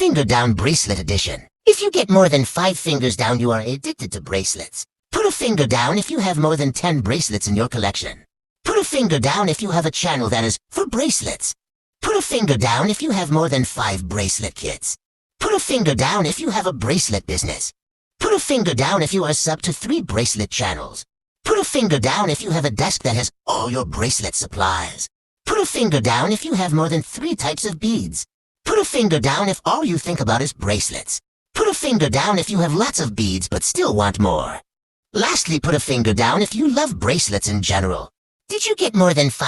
finger down bracelet edition. If you get more than 5 fingers down, you are addicted to bracelets. Put a finger down if you have more than 10 bracelets in your collection. Put a finger down if you have a channel that is for bracelets. Put a finger down if you have more than 5 bracelet kits. Put a finger down if you have a bracelet business. Put a finger down if you are sub to 3 bracelet channels. Put a finger down if you have a desk that has all your bracelet supplies. Put a finger down if you have more than 3 types of beads. Put a finger down if all you think about is bracelets. Put a finger down if you have lots of beads but still want more. Lastly, put a finger down if you love bracelets in general. Did you get more than 5?